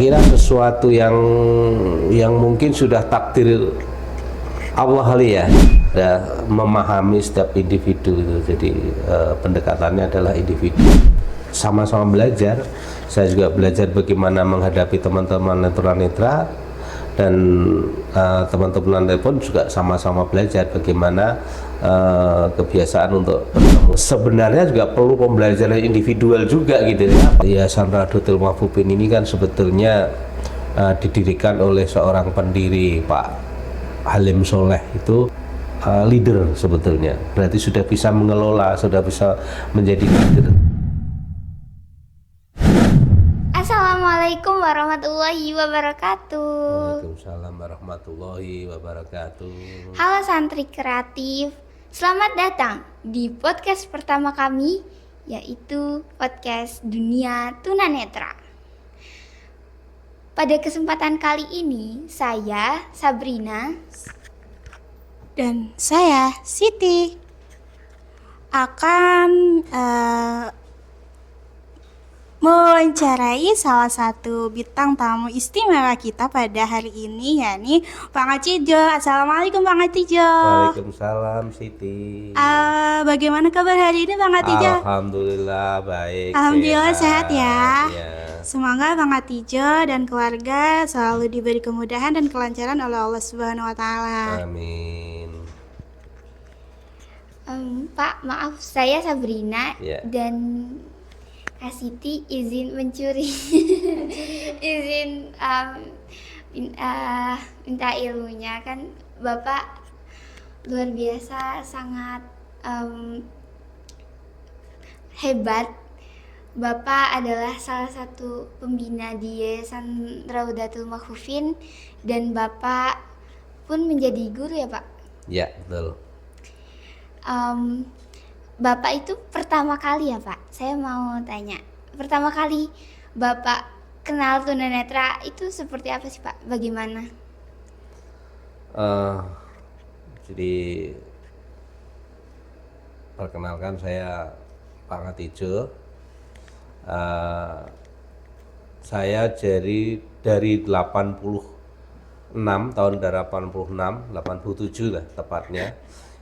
Kira sesuatu yang mungkin sudah takdir Allah kali ya, memahami setiap individu itu. Jadi pendekatannya adalah individu, sama-sama belajar. Saya juga belajar bagaimana menghadapi teman-teman tunanetra, dan teman-teman pun juga sama-sama belajar bagaimana kebiasaan untuk bertemu. Sebenarnya juga perlu pembelajaran individual juga gitu ya. Yayasan Nahdlatul Mahfudin ini kan sebetulnya didirikan oleh seorang pendiri, Pak Halim Soleh. Itu leader sebetulnya, berarti sudah bisa mengelola, sudah bisa menjadi leader. Assalamualaikum warahmatullahi wabarakatuh. Waalaikumsalam warahmatullahi wabarakatuh. Halo santri kreatif, selamat datang di podcast pertama kami, yaitu podcast Dunia Tunanetra. Pada kesempatan kali ini, saya Sabrina dan saya Siti akan mewawancarai salah satu bintang tamu istimewa kita pada hari ini, yakni Pak Ngatijo. Assalamualaikum Pak Ngatijo. Waalaikumsalam Siti. Bagaimana kabar hari ini Pak Ngatijo? Alhamdulillah baik. Alhamdulillah sehat ya. Ya. Semoga Bang Ngatijo dan keluarga selalu diberi kemudahan dan kelancaran oleh Allah Subhanahu wa taala. Amin. Pak, maaf, saya Sabrina Ya. dan Kak Siti izin mencuri izin minta ilmunya. Kan Bapak luar biasa, sangat hebat. Bapak adalah salah satu pembina di Yayasan Nahdlatul Mahfudin dan Bapak pun menjadi guru ya Pak? Ya, betul. Bapak itu pertama kali ya Pak, saya mau tanya, pertama kali Bapak kenal tunanetra itu seperti apa sih Pak? Bagaimana? Jadi perkenalkan, saya Pak Ngatijo. Saya dari 86 tahun 87 lah tepatnya,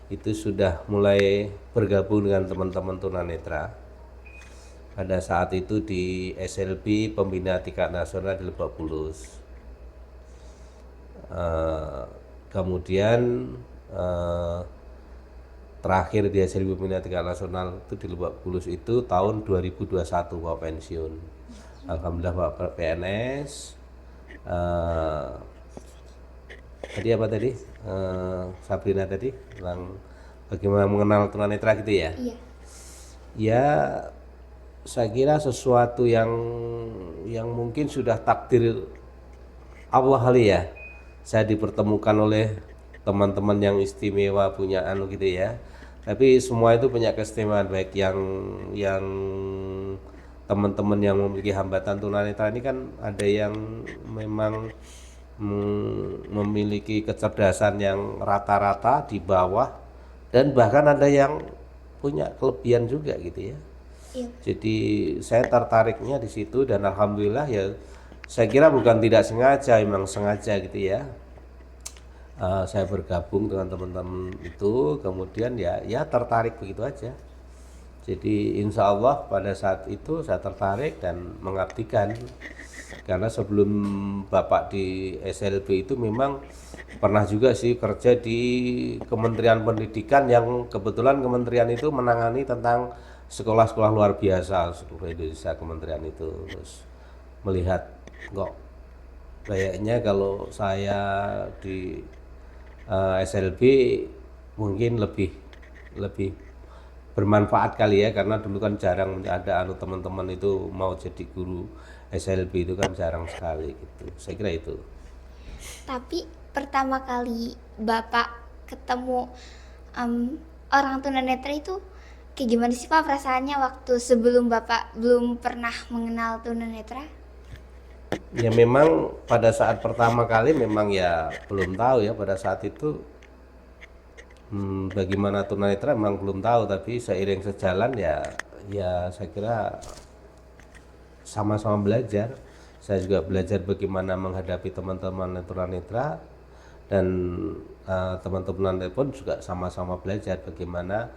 itu sudah mulai bergabung dengan teman-teman tunanetra. Pada saat itu di SLB Pembina Tingkat Nasional di Lebak Bulus. Kemudian terakhir di SLB Pembina Tingkat Nasional itu di Lebak Bulus itu tahun 2021 Bapak pensiun. Alhamdulillah Bapak PNS. Tadi apa tadi? Sabrina tadi tentang bagaimana mengenal tunanetra gitu ya? Iya. Ya, saya kira sesuatu yang mungkin sudah takdir Allah kali ya. Saya dipertemukan oleh teman-teman yang istimewa, punya gitu ya. Tapi semua itu punya keistimewaan, baik yang teman-teman yang memiliki hambatan tunanetra ini kan ada yang memang memiliki kecerdasan yang rata-rata di bawah, dan bahkan ada yang punya kelebihan juga gitu ya. Iya. Jadi saya tertariknya di situ, dan alhamdulillah ya, saya kira bukan tidak sengaja, memang sengaja gitu ya. Saya bergabung dengan teman-teman itu, kemudian ya tertarik begitu aja. Jadi insya Allah pada saat itu saya tertarik dan mengabdikan. Karena sebelum Bapak di SLB itu memang pernah juga sih kerja di Kementerian Pendidikan, yang kebetulan kementerian itu menangani tentang sekolah-sekolah luar biasa seluruh Indonesia, kementerian itu. Terus melihat kok kayaknya kalau saya di SLB mungkin lebih bermanfaat kali ya, karena dulu kan jarang ada teman-teman itu mau jadi guru SLB, itu kan jarang sekali gitu. Saya kira itu. Tapi pertama kali Bapak ketemu orang tunanetra itu kayak gimana sih Pak perasaannya waktu sebelum Bapak belum pernah mengenal tunanetra? Ya memang pada saat pertama kali memang ya belum tahu ya, pada saat itu bagaimana tunanetra memang belum tahu, tapi seiring sejalan ya saya kira sama-sama belajar. Saya juga belajar bagaimana menghadapi teman-teman tunanetra, dan teman-teman pun juga sama-sama belajar bagaimana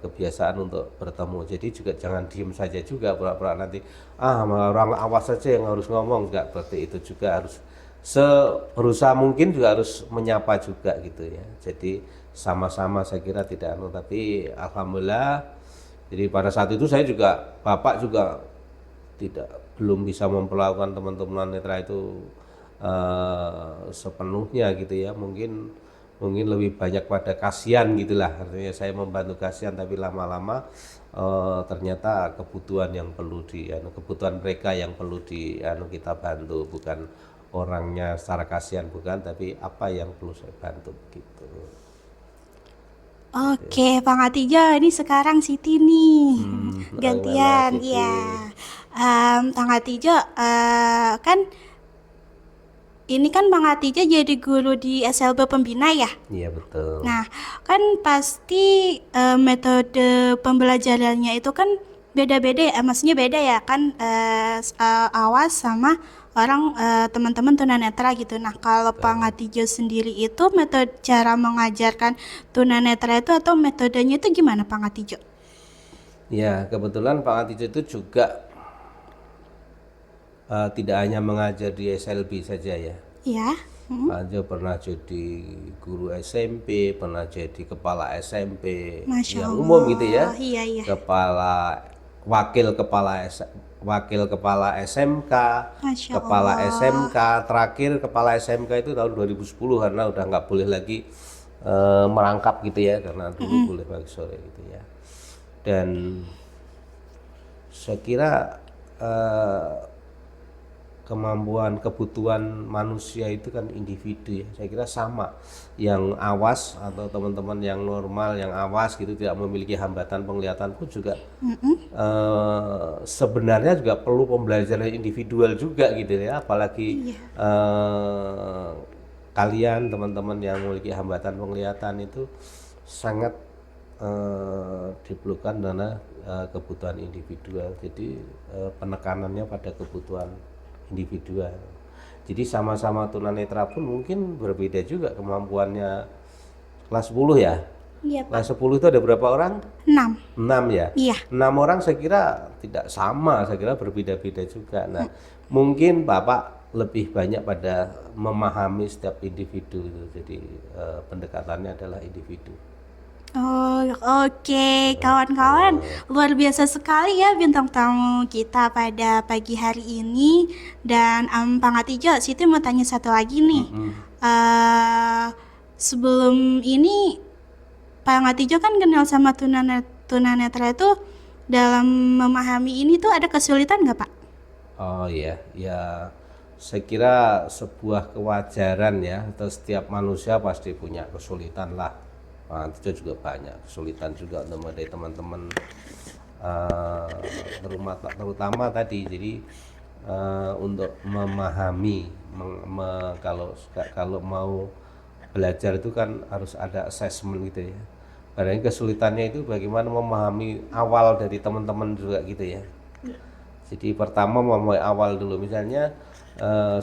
kebiasaan untuk bertemu. Jadi juga jangan diem saja juga, pura-pura nanti sama orang awas saja yang harus ngomong, enggak seperti itu juga, harus berusaha mungkin juga harus menyapa juga gitu ya. Jadi sama-sama saya kira tidak tapi alhamdulillah. Jadi pada saat itu saya juga, Bapak juga belum bisa memperlakukan teman-teman netra itu sepenuhnya gitu ya. Mungkin lebih banyak pada kasihan gitulah, artinya saya membantu kasihan, tapi lama-lama ternyata kebutuhan mereka yang perlu kita bantu, bukan orangnya secara kasihan, bukan, tapi apa yang perlu saya bantu gitu. Oke, Pak Ngatijo, ini sekarang Siti nih, gantian, Siti? ya. Pak Ngatijo, kan ini kan Bang Ngatijo jadi guru di SLB Pembina ya? Iya betul. Nah, kan pasti metode pembelajarannya itu kan beda-beda ya, maksudnya beda ya kan, awas sama orang teman-teman tunanetra gitu. Nah, kalau Pak Ngatijo sendiri itu metode cara mengajarkan tunanetra itu atau metodenya itu gimana Pak Ngatijo? Ya, kebetulan Pak Ngatijo itu juga tidak hanya mengajar di SLB saja ya. Iya. Pak Ngatijo pernah jadi guru SMP, pernah jadi kepala SMP Masya yang Allah. umum gitu ya. Iya, iya. Wakil kepala SMK, Masya kepala Allah. SMK, terakhir kepala SMK itu tahun 2010 karena udah nggak boleh lagi merangkap gitu ya, karena dulu boleh pagi sore gitu ya. Dan saya kira kebutuhan manusia itu kan individu ya, saya kira sama. Yang awas atau teman-teman yang normal, yang awas gitu, tidak memiliki hambatan penglihatan pun juga sebenarnya juga perlu pembelajaran individual juga gitu ya, apalagi kalian teman-teman yang memiliki hambatan penglihatan itu sangat diperlukan karena kebutuhan individual. Jadi penekanannya pada kebutuhan individual. Jadi sama-sama tunanetra pun mungkin berbeda juga kemampuannya. Kelas 10 ya? Iya, Pak. Kelas 10 itu ada berapa orang? 6. 6 ya? Iya. 6 orang saya kira tidak sama, saya kira berbeda-beda juga. Nah, mungkin Bapak lebih banyak pada memahami setiap individu itu. Jadi pendekatannya adalah individu. Oh, oke, kawan-kawan, luar biasa sekali ya bintang tamu kita pada pagi hari ini. Dan Pak Ngatijo, Siti mau tanya satu lagi nih. Sebelum ini Pak Ngatijo kan kenal sama tunanetra itu, dalam memahami ini tuh ada kesulitan nggak Pak? Oh iya, ya saya kira sebuah kewajaran ya, atau setiap manusia pasti punya kesulitan lah. Itu juga banyak kesulitan juga dari teman-teman, terutama tadi. Jadi untuk memahami, kalau mau belajar itu kan harus ada assessment gitu ya. Padahal kesulitannya itu bagaimana memahami awal dari teman-teman juga gitu ya. Jadi pertama memulai awal dulu, misalnya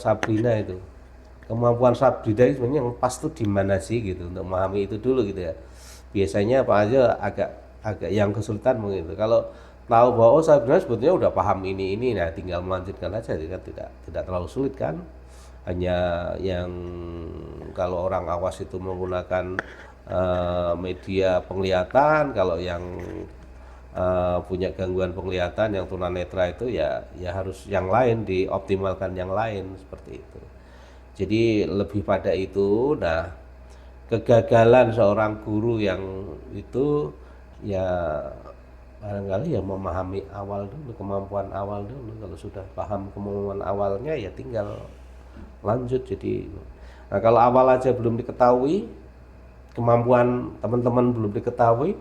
Sabrina itu. Kemampuan Sabrina sebenarnya yang pas tuh di mana sih gitu, untuk memahami itu dulu gitu ya. Biasanya Pak aja agak yang kesulitan mungkin itu. Kalau tahu bahwa Sabrina sebetulnya udah paham ini, nah tinggal melanjutkan aja, kan tidak terlalu sulit kan. Hanya yang kalau orang awas itu menggunakan media penglihatan, kalau yang punya gangguan penglihatan yang tunanetra itu ya harus yang lain, dioptimalkan yang lain seperti itu. Jadi lebih pada itu. Nah, kegagalan seorang guru yang itu ya barangkali ya memahami awal dulu, kemampuan awal dulu. Kalau sudah paham kemampuan awalnya ya tinggal lanjut. Jadi nah, kalau awal aja belum diketahui, kemampuan teman-teman belum diketahui,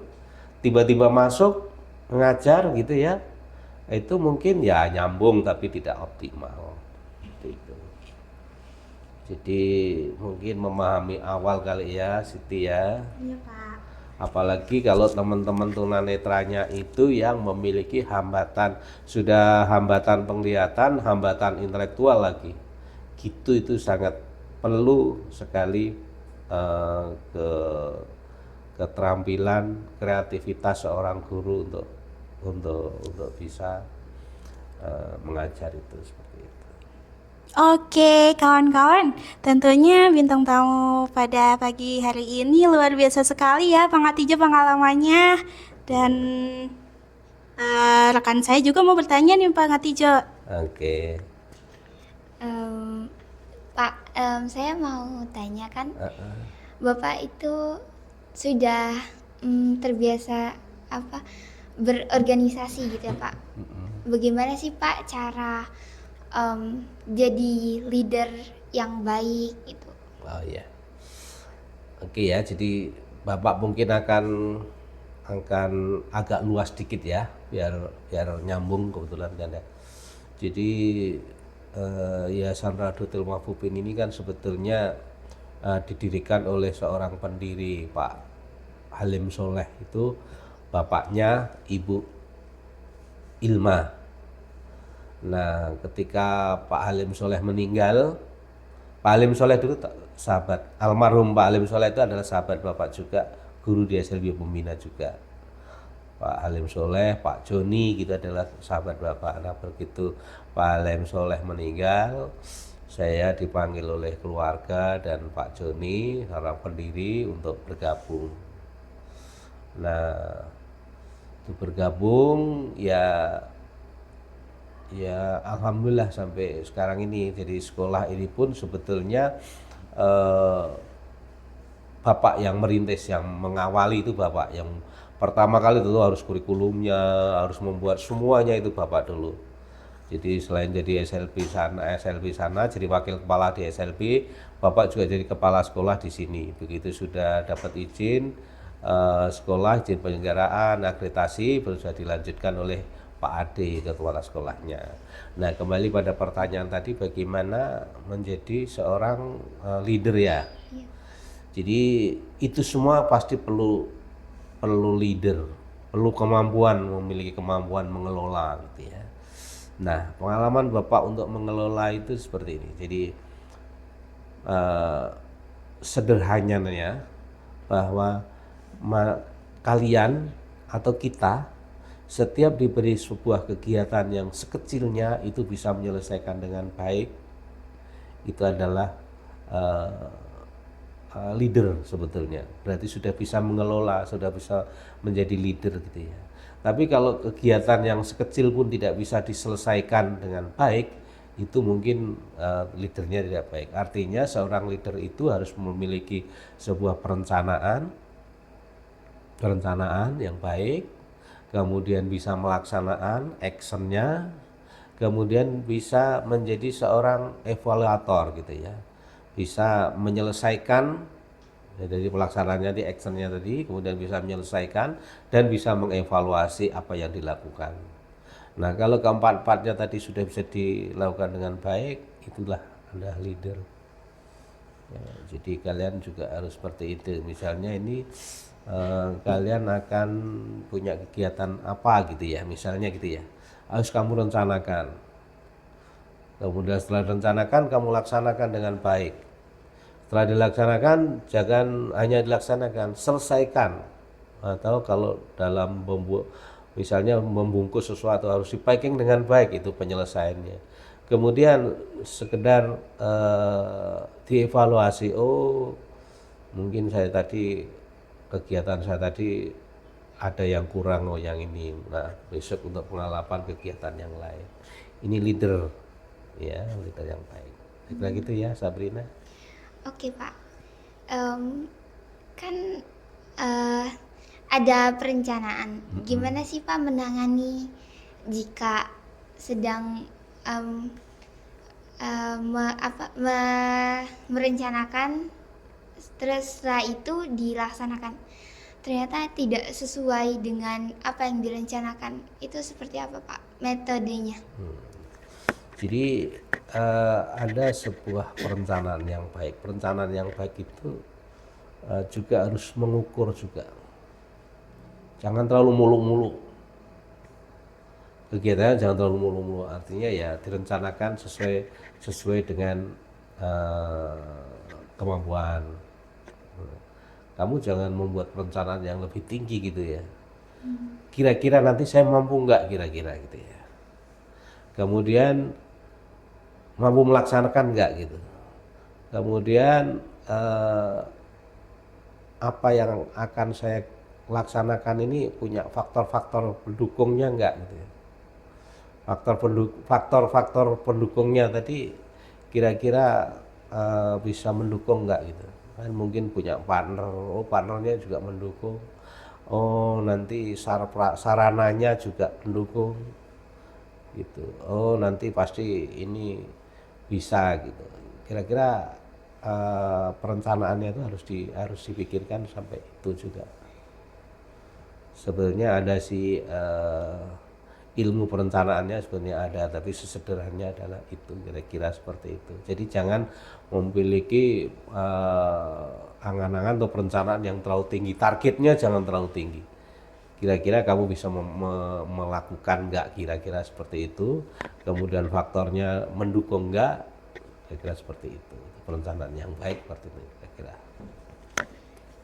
tiba-tiba masuk mengajar gitu ya, itu mungkin ya nyambung tapi tidak optimal gitu. Jadi mungkin memahami awal kali ya Siti ya. Iya Pak. Apalagi kalau teman-teman tunanetranya itu yang memiliki hambatan, sudah hambatan penglihatan, hambatan intelektual lagi. Gitu itu sangat perlu sekali ke keterampilan kreativitas seorang guru untuk bisa mengajar itu seperti itu. Oke, kawan-kawan, tentunya bintang tamu pada pagi hari ini luar biasa sekali ya Pak Ngatijo pengalamannya. Dan rekan saya juga mau bertanya nih Pak Ngatijo. Oke. Pak, saya mau tanya kan, Bapak itu sudah terbiasa apa berorganisasi gitu ya Pak. Bagaimana sih Pak cara jadi leader yang baik gitu? Oh ya. Oke ya, jadi Bapak mungkin akan agak luas dikit ya, biar nyambung kebetulan kan ya. Jadi Yayasan Nahdlatul Mahfudin ini kan sebetulnya didirikan oleh seorang pendiri, Pak Halim Soleh. Itu bapaknya Ibu Ilma. Nah, ketika Pak Halim Soleh meninggal, Pak Halim Soleh dulu sahabat, almarhum Pak Halim Soleh itu adalah sahabat Bapak juga, guru di SLB Pembina juga. Pak Halim Soleh, Pak Joni gitu adalah sahabat Bapak. Nah, begitu Pak Halim Soleh meninggal, saya dipanggil oleh keluarga dan Pak Joni, seorang pendiri, untuk bergabung. Nah, itu bergabung ya alhamdulillah sampai sekarang ini. Jadi sekolah ini pun sebetulnya Bapak yang merintis, yang mengawali itu Bapak yang pertama kali itu harus kurikulumnya, harus membuat semuanya itu Bapak dulu. Jadi selain jadi SLB sana jadi wakil kepala di SLB, Bapak juga jadi kepala sekolah di sini. Begitu sudah dapat izin sekolah, izin penyelenggaraan, akreditasi, baru sudah dilanjutkan oleh Pak Ade, kepala sekolahnya. Nah, kembali pada pertanyaan tadi, bagaimana menjadi seorang leader ya. Jadi itu semua pasti perlu leader, perlu memiliki kemampuan mengelola gitu ya. Nah, pengalaman Bapak untuk mengelola itu seperti ini. Jadi sederhananya bahwa kalian atau kita setiap diberi sebuah kegiatan yang sekecilnya itu bisa menyelesaikan dengan baik, itu adalah leader sebetulnya. Berarti sudah bisa mengelola, sudah bisa menjadi leader gitu ya. Tapi kalau kegiatan yang sekecil pun tidak bisa diselesaikan dengan baik, itu mungkin leadernya tidak baik. Artinya seorang leader itu harus memiliki sebuah perencanaan yang baik, kemudian bisa melaksanakan actionnya, kemudian bisa menjadi seorang evaluator gitu ya, bisa menyelesaikan dari pelaksanaannya di actionnya tadi, kemudian bisa menyelesaikan dan bisa mengevaluasi apa yang dilakukan. Nah, kalau keempat-empatnya tadi sudah bisa dilakukan dengan baik, itulah Anda leader ya. Jadi kalian juga harus seperti itu. Misalnya ini kalian akan punya kegiatan apa gitu ya, misalnya gitu ya, harus kamu rencanakan, kemudian setelah rencanakan kamu laksanakan dengan baik. Setelah dilaksanakan, jangan hanya dilaksanakan, selesaikan. Atau kalau dalam misalnya membungkus sesuatu harus di packing dengan baik, itu penyelesaiannya. Kemudian sekedar dievaluasi, oh mungkin kegiatan saya tadi ada yang kurang, oh yang ini, nah besok untuk pengalaman kegiatan yang lain. Ini leader ya, leader yang baik. Kira gitu ya Sabrina. Oke Pak, kan ada perencanaan. Gimana sih Pak menangani jika sedang merencanakan, terus setelah itu dilaksanakan ternyata tidak sesuai dengan apa yang direncanakan, itu seperti apa Pak metodenya? Jadi ada sebuah perencanaan yang baik. Perencanaan yang baik itu juga harus mengukur juga. Jangan terlalu muluk-muluk. Kegiatannya jangan terlalu muluk-muluk. Artinya ya direncanakan sesuai dengan kemampuan. Kamu jangan membuat perencanaan yang lebih tinggi gitu ya. Kira-kira nanti saya mampu nggak kira-kira gitu ya. Kemudian mampu melaksanakan nggak gitu. Kemudian apa yang akan saya laksanakan ini punya faktor-faktor pendukungnya nggak gitu ya. Faktor-faktor pendukungnya tadi kira-kira bisa mendukung nggak gitu. Kan mungkin punya partner, oh partnernya juga mendukung, oh nanti sarananya juga mendukung gitu, oh nanti pasti ini bisa gitu. Kira-kira perencanaannya itu harus dipikirkan sampai itu juga. Sebenarnya ada sih ilmu perencanaannya sebenarnya ada, tapi sesederhananya adalah itu, kira-kira seperti itu. Jadi jangan memiliki angan-angan atau perencanaan yang terlalu tinggi, targetnya jangan terlalu tinggi. Kira-kira kamu bisa melakukan nggak, kira-kira seperti itu. Kemudian faktornya mendukung nggak, kira-kira seperti itu. Perencanaan yang baik seperti itu kira-kira.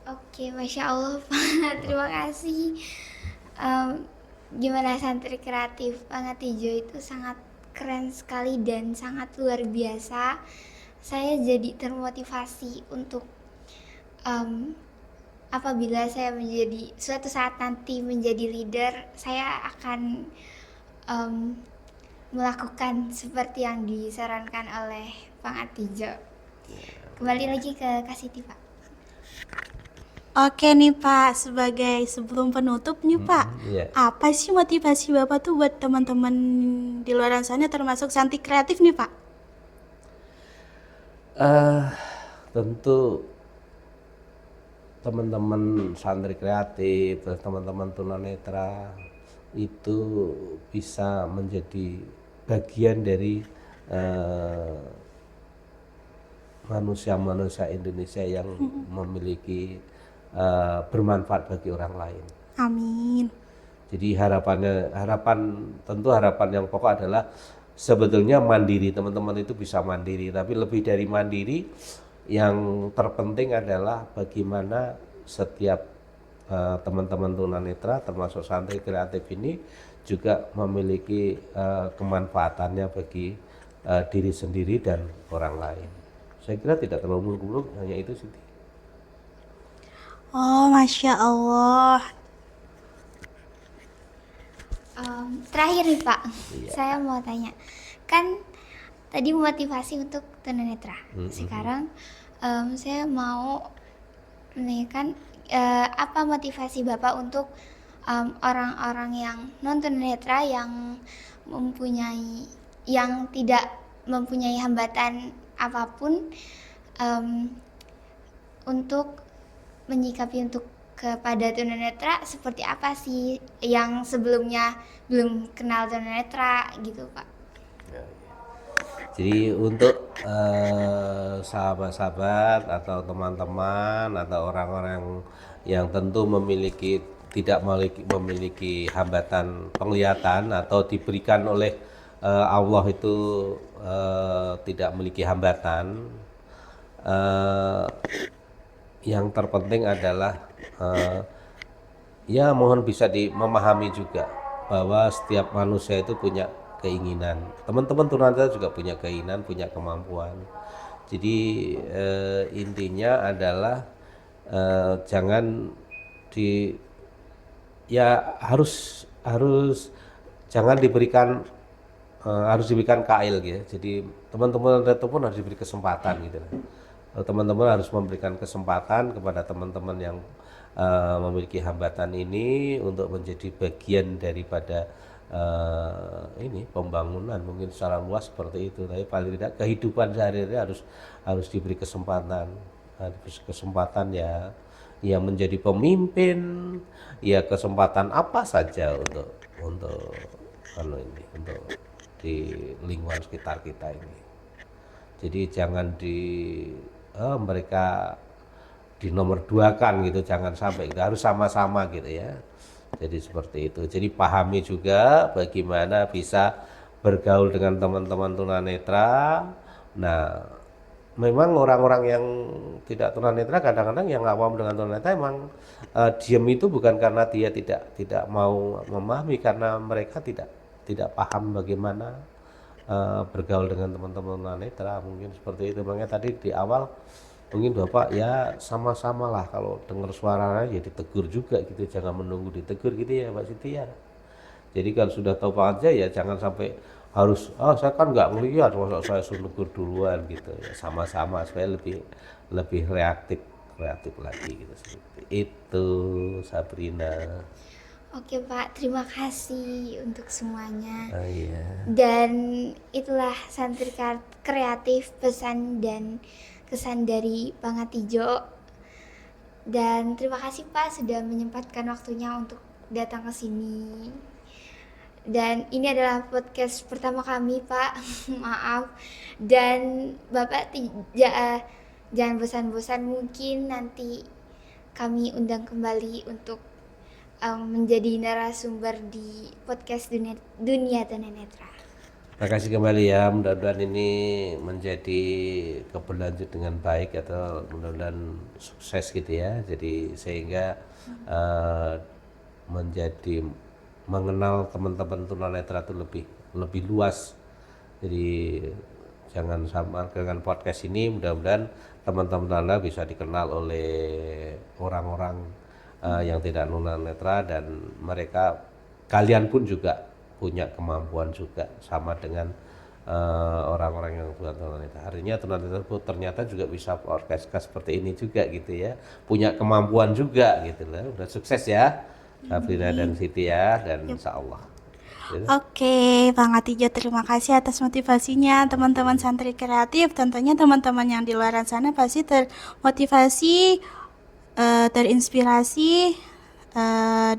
Oke, Masya Allah Pak, terima kasih. Gimana santri kreatif Pak Ngatijo itu sangat keren sekali dan sangat luar biasa. Saya jadi termotivasi untuk apabila saya menjadi suatu saat nanti menjadi leader, saya akan melakukan seperti yang disarankan oleh Pak Ngatijo. Kembali lagi ke Kak Siti Pak. Oke nih Pak, sebelum penutup nih Pak, Iya. apa sih motivasi Bapak tuh buat teman-teman di luar sana termasuk santri kreatif nih Pak? Tentu teman-teman santri kreatif, terus teman-teman tunanetra itu bisa menjadi bagian dari manusia-manusia Indonesia yang memiliki bermanfaat bagi orang lain. Amin. Jadi harapan yang pokok adalah sebetulnya mandiri, teman-teman itu bisa mandiri, tapi lebih dari mandiri yang terpenting adalah bagaimana setiap teman-teman tunanetra termasuk santri kreatif ini juga memiliki kemanfaatannya bagi diri sendiri dan orang lain. Saya kira tidak terlalu muluk-muluk, hanya itu sih. Oh, Masya Allah. Terakhir nih Pak, Iya. saya mau tanya, kan tadi motivasi untuk tunanetra. Sekarang saya mau menanyakan apa motivasi Bapak untuk orang-orang yang non tunanetra yang tidak mempunyai hambatan apapun untuk menyikapi untuk kepada tunanetra seperti apa sih yang sebelumnya belum kenal tunanetra gitu Pak? Jadi untuk sahabat-sahabat atau teman-teman atau orang-orang yang tentu tidak memiliki hambatan penglihatan atau diberikan oleh Allah itu tidak memiliki hambatan, yang terpenting adalah ya mohon bisa memahami juga bahwa setiap manusia itu punya keinginan. Teman-teman tunanetra juga punya keinginan, punya kemampuan. Jadi intinya adalah harus jangan diberikan harus diberikan KL gitu. Jadi teman-teman itu pun harus diberi kesempatan gitu. Teman-teman harus memberikan kesempatan kepada teman-teman yang memiliki hambatan ini untuk menjadi bagian daripada ini pembangunan mungkin secara luas seperti itu. Tapi paling tidak kehidupan sehari-hari harus diberi kesempatan, ya menjadi pemimpin, ya kesempatan apa saja untuk di lingkungan sekitar kita ini. Jadi jangan mereka di nomor 2 kan gitu, jangan sampai gitu, harus sama-sama gitu ya. Jadi seperti itu. Jadi pahami juga bagaimana bisa bergaul dengan teman-teman tunanetra. Nah, memang orang-orang yang tidak tunanetra kadang-kadang yang nggak paham dengan tunanetra emang diam itu bukan karena dia tidak mau memahami, karena mereka tidak paham bagaimana bergaul dengan teman-teman tunanetra, mungkin seperti itu. Makanya tadi di awal mungkin Bapak ya sama-sama lah kalau dengar suaranya ya ditegur juga gitu, jangan menunggu ditegur gitu ya Mbak Siti ya. Jadi kalau sudah tahu aja ya jangan sampai harus saya kan nggak ngelihat masa saya suruh negur duluan gitu ya, sama-sama supaya lebih kreatif lagi gitu, seperti itu Sabrina. Oke Pak, terima kasih untuk semuanya. Iya. Dan itulah santri kreatif, pesan dan kesan dari Bang Atijo. Dan terima kasih Pak sudah menyempatkan waktunya untuk datang ke sini. Dan ini adalah podcast pertama kami Pak, maaf. Dan Bapak jangan bosan-bosan, mungkin nanti kami undang kembali untuk menjadi narasumber di podcast Dunia Tunanetra. Terima kasih kembali ya, mudah-mudahan ini menjadi keberlanjut dengan baik atau mudah-mudahan sukses gitu ya. Jadi sehingga menjadi mengenal teman-teman tunanetra itu lebih luas. Jadi jangan sama dengan podcast ini, mudah-mudahan teman-teman tunanetra bisa dikenal oleh orang-orang yang tidak tunanetra, dan kalian pun juga punya kemampuan juga sama dengan orang-orang yang bukan tunanetra. Artinya tunanetra ternyata juga bisa podcast seperti ini juga gitu ya, punya kemampuan juga gitu loh. Udah sukses ya Sabrina dan Siti ya, dan insya Allah. Oke, Bang Atijo, terima kasih atas motivasinya. Teman-teman santri kreatif, tentunya teman-teman yang di luar sana pasti termotivasi, terinspirasi,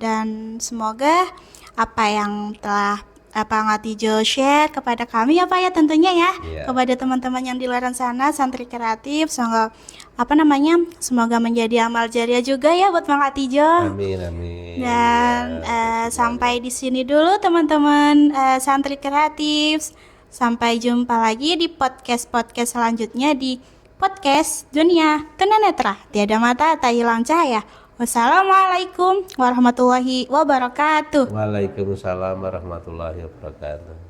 dan semoga apa yang telah Bang Atijo share kepada kami ya Pak ya, tentunya ya, kepada teman-teman yang di luar sana santri kreatif, semoga menjadi amal jariah juga ya buat Bang Atijo. Amin amin. Dan sampai di sini dulu teman-teman santri kreatif. Sampai jumpa lagi di podcast selanjutnya di podcast Dunia Tunanetra. Tiada mata tak hilang cahaya. Wassalamualaikum warahmatullahi wabarakatuh. Waalaikumsalam warahmatullahi wabarakatuh.